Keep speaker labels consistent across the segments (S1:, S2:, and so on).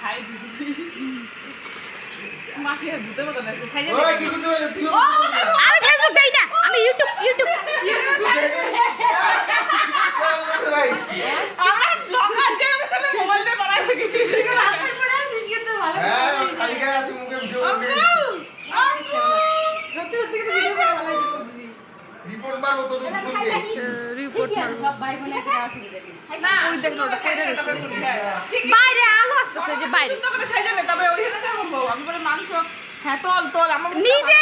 S1: High দিদি মাসি ভূতের মতো লাগছে খাই
S2: ওই কি করতে হবে তুই
S3: আমি ফেসবুক দেই না, আমি ইউটিউব
S2: ভাই
S1: আমরা ব্লগার যে আমার সাথে মোবাইল দিয়ে বানাই থাকি
S4: রাতের পরে আসিস কিন্তু ভালো
S2: হ্যাঁ খালি গায়ে আছে মুখে ভিডিও করবি
S4: সত্যি সত্যি কিন্তু ভিডিও করে ভালো লাগছে দিদি
S2: রিপোর্ট মারবো তো তুই
S3: রিপোর্ট মারবো।
S4: সব ভাই বোনের একটা অসুবিধা নেই
S1: না
S3: ওই দেখ না, ওটা সাইডে রয়েছে।
S1: ঠিক
S3: বাইরে আলো আসতেছে যে বাইরে
S1: সুন্দর করে সাইজা নে তারপরে ওইখানে যাবো আমি বলে মাংস হ্যাঁ তল তল আমার
S3: নিজে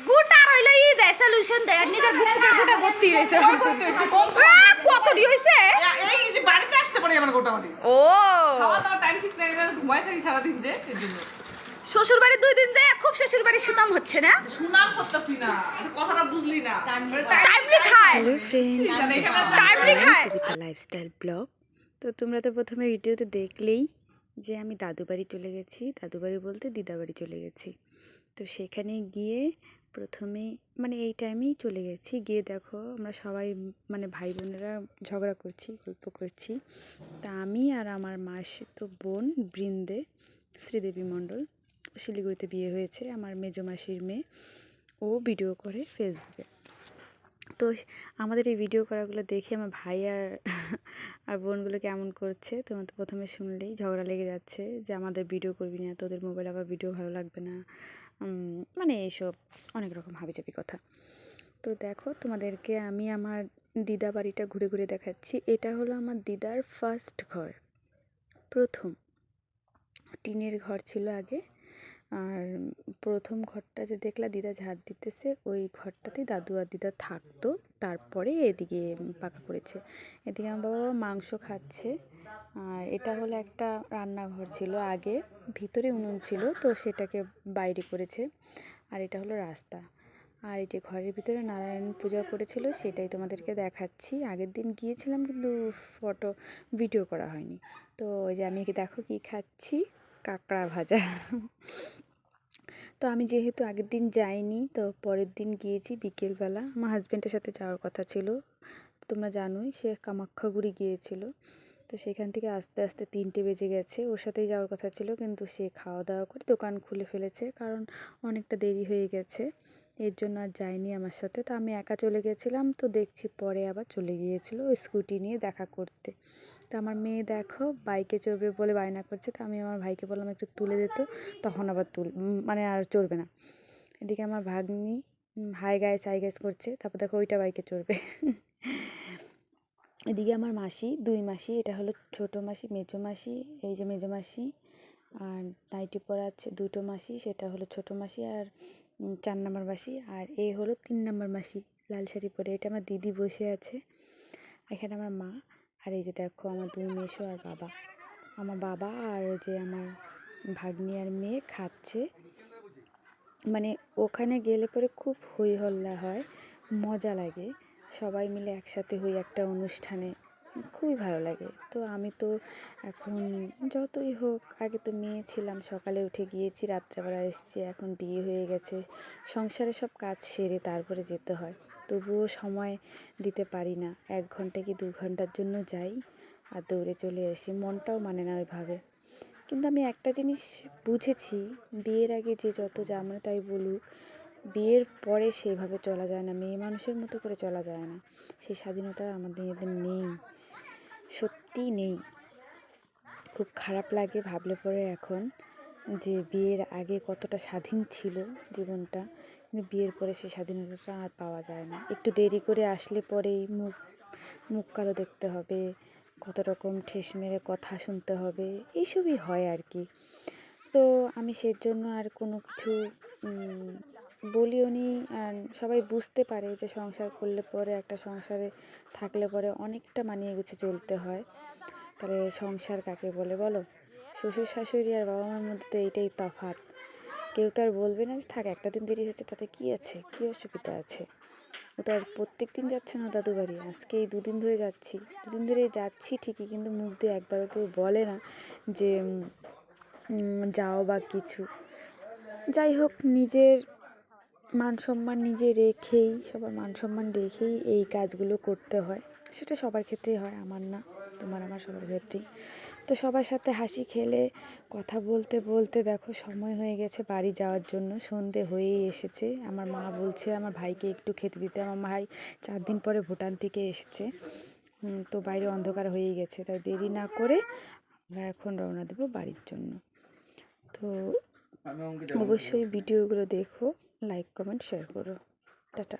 S3: গুটা রইল ই দেয় সলিউশন দেয় আর নিজে গুটা ভর্তি হইছে কতটি হইছে
S1: এই যে বাড়িতে আসতে পারে আমার গোটামাটি
S3: ও
S1: খাওয়া দাওয়া টাইম ঠিক নাই এটা ঘুমাই থাকি সারাদিন যে এই জন্য
S3: শ্বশুর বাড়ি 2 দিন যায়, খুব শ্বশুর বাড়ি সুতাম হচ্ছে না,
S1: সুনাম করতেছি না কথাটা বুঝলি না
S3: টাইমলি খায়।
S5: হ্যালো ফ্রেন্ড,
S3: টাইমলি খায়।
S5: কবিতা লাইফস্টাইল ব্লগ। তো তোমরা তো প্রথমে ভিডিওতে দেখলেই যে আমি দাদু বাড়ি চলে গেছি, দাদু বাড়ি বলতে দিদা বাড়ি চলে গেছি। তো সেখানে গিয়ে প্রথমে মানে এই টাইমেই চলে গেছি, গিয়ে দেখো আমরা সবাই মানে ভাই বোনেরা ঝগড়া করছি, গল্প করছি। তা আমি আর আমার মাসিতো বোন বৃন্দে, শ্রীদেবী মণ্ডল, শিলিগুড়িতে বিয়ে হয়েছে, আমার মেজো মাসির মেয়ে, ও ভিডিও করে ফেসবুকে। তো আমাদের এই ভিডিও করাগুলো দেখে আমার ভাই আর বোনগুলো কেমন করছে তোমরা তো প্রথমে শুনলেই, ঝগড়া লেগে যাচ্ছে যে আমাদের ভিডিও করবি না, তোদের মোবাইল আবার ভিডিও ভালো লাগবে না, মানে এইসব অনেক রকম হাবিজাবি কথা। তো দেখো তোমাদেরকে আমি আমার দিদা বাড়িটা ঘুরে ঘুরে দেখাচ্ছি। এটা হলো আমার দিদার ফার্স্ট ঘর, প্রথম টিনের ঘর ছিল আগে। আর প্রথম ঘরটা যে দেখলা দিদা ঝাড় দিতেছে, ওই ঘরটাতেই দাদু আর দিদা থাকতো, তারপরে এদিকে পাকা করেছে। এদিকে আমার বাবা মাংস খাচ্ছে। আর এটা হলো একটা রান্নাঘর ছিল আগে, ভিতরে উনুন ছিল, তো সেটাকে বাইরে করেছে। আর এটা হলো রাস্তা। আর এই যে ঘরের ভিতরে নারায়ণ পূজা করেছিল সেটাই তোমাদেরকে দেখাচ্ছি। আগের দিন গিয়েছিলাম কিন্তু ভিডিও করা হয়নি। তো ওই যে আমি দেখো কি খাচ্ছি, কাঁকড়া ভাজা। তো আমি যেহেতু আগের দিন যাইনি, তো পরের দিন গিয়েছি বিকেলবেলা। আমার হাজব্যান্ডের সাথে যাওয়ার কথা ছিল, তোমরা জানোই সে কামাখ্যাগুড়ি গিয়েছিল। তো সেখান থেকে আস্তে আস্তে 3টে বেজে গেছে, ওর সাথেই যাওয়ার কথা ছিল, কিন্তু সে খাওয়া দাওয়া করে দোকান খুলে ফেলেছে, কারণ অনেকটা দেরি হয়ে গেছে, এর জন্য আর যায়নি আমার সাথে। তো আমি একা চলে গেছিলাম, তো দেখছি পরে আবার চলে গিয়েছিল স্কুটি নিয়ে দেখা করতে। তো আমার মেয়ে দেখো বাইকে চড়বে বলে বায়না করছে, তো আমি আমার ভাইকে বললাম একটু তুলে দিত, তখন আবার মানে আর চড়বে না। এদিকে আমার ভাগ্নি হাই গাইস করছে, তারপর দেখো ওইটা বাইকে চড়বে। এদিকে আমার মাসি, 2 মাসি, এটা হলো ছোটো মাসি, মেজো মাসি, এই যে মেজো মাসি, আর নাইটি পরা আছে 2টো মাসি, সেটা হলো ছোটো মাসি আর 4 নম্বর মাসি, আর এই হলো 3 নম্বর মাসি লাল শাড়ি পরে, এটা আমার দিদি বসে আছে, এখানে আমার মা। আর এই যে দেখো আমার 2 মেসো আর বাবা, আমার বাবা আর যে আমার ভাগ্নি আর মেয়ে খাচ্ছে। মানে ওখানে গেলে পরে খুব হই হল্লা হয়, মজা লাগে, সবাই মিলে একসাথে হই একটা অনুষ্ঠানে, খুবই ভালো লাগে। তো আমি তো এখন যতই হোক, আগে তো মেয়ে ছিলাম, সকালে উঠে গিয়েছি, রাত্রেবেলা এসেছি, এখন বিয়ে হয়ে গেছে, সংসারে সব কাজ সেরে তারপরে যেতে হয়, তবুও সময় দিতে পারি না। 1 ঘন্টা কি 2 ঘন্টার জন্য যাই আর দৌড়ে চলে আসি, মনটাও মানে না ওইভাবে। কিন্তু আমি একটা জিনিস বুঝেছি, বিয়ের আগে যে যত যা মনে তাই বলুক, বিয়ের পরে সেভাবে চলা যায় না, মেয়ে মানুষের মতো করে চলা যায় না, সেই স্বাধীনতা আমাদের নেই, সত্যিই নেই। খুব খারাপ লাগে ভাবলে পরে এখন, যে বিয়ের আগে কতটা স্বাধীন ছিল জীবনটা, কিন্তু বিয়ের পরে সেই স্বাধীনতাটা আর পাওয়া যায় না। একটু দেরি করে আসলে পরেই মুখ কালো দেখতে হবে, কত রকম ঠেস মেরে কথা শুনতে হবে, এইসবই হয় আর কি। তো আমি সেজন্য আর কোনো কিছু বলিও নি। আর সবাই বুঝতে পারে যে সংসার করলে পরে, একটা সংসারে থাকলে পরে অনেকটা মানিয়ে গুছিয়ে চলতে হয়। তাহলে সংসার কাকে বলে বলো? শ্বশুর শাশুড়ি আর বাবা মার মধ্যে তো এইটাই তফাৎ। কেউ তো আর বলবে না যে থাক একটা দিন দেরি হচ্ছে তাতে কী আছে, কী অসুবিধা আছে। ও তো আর প্রত্যেক দিন যাচ্ছে না দাদু বাড়ি, আজকে এই 2 দিন ধরে যাচ্ছি, 2 দিন ধরে যাচ্ছি ঠিকই, কিন্তু মুখ দিয়ে একবারও কেউ বলে না যে যাও বা কিছু। যাই হোক, নিজের মান সম্মান নিজে রেখেই, সবার মান সম্মান রেখেই এই কাজগুলো করতে হয়, সেটা সবার ক্ষেত্রেই হয়, আমার না, তোমার আমার সবার ক্ষেত্রেই। তো তো সবার সাথে হাসি খেলে কথা বলতে বলতে দেখো সময় হয়ে গেছে বাড়ি যাওয়ার জন্য, সন্ধে হয়েই এসেছে। আমার মা বলছে আমার ভাইকে একটু খেতে দিতে, আমার ভাই 4 দিন পরে ভুটান থেকে এসেছে। তো বাইরে অন্ধকার হয়েই গেছে, তাই দেরি না করে আমরা এখন রওনা দেবো বাড়ির জন্য। তো
S2: আমি অঙ্কিত
S5: অবশ্যই ভিডিওগুলো দেখো, লাইক কমেন্ট শেয়ার করো। টাটা।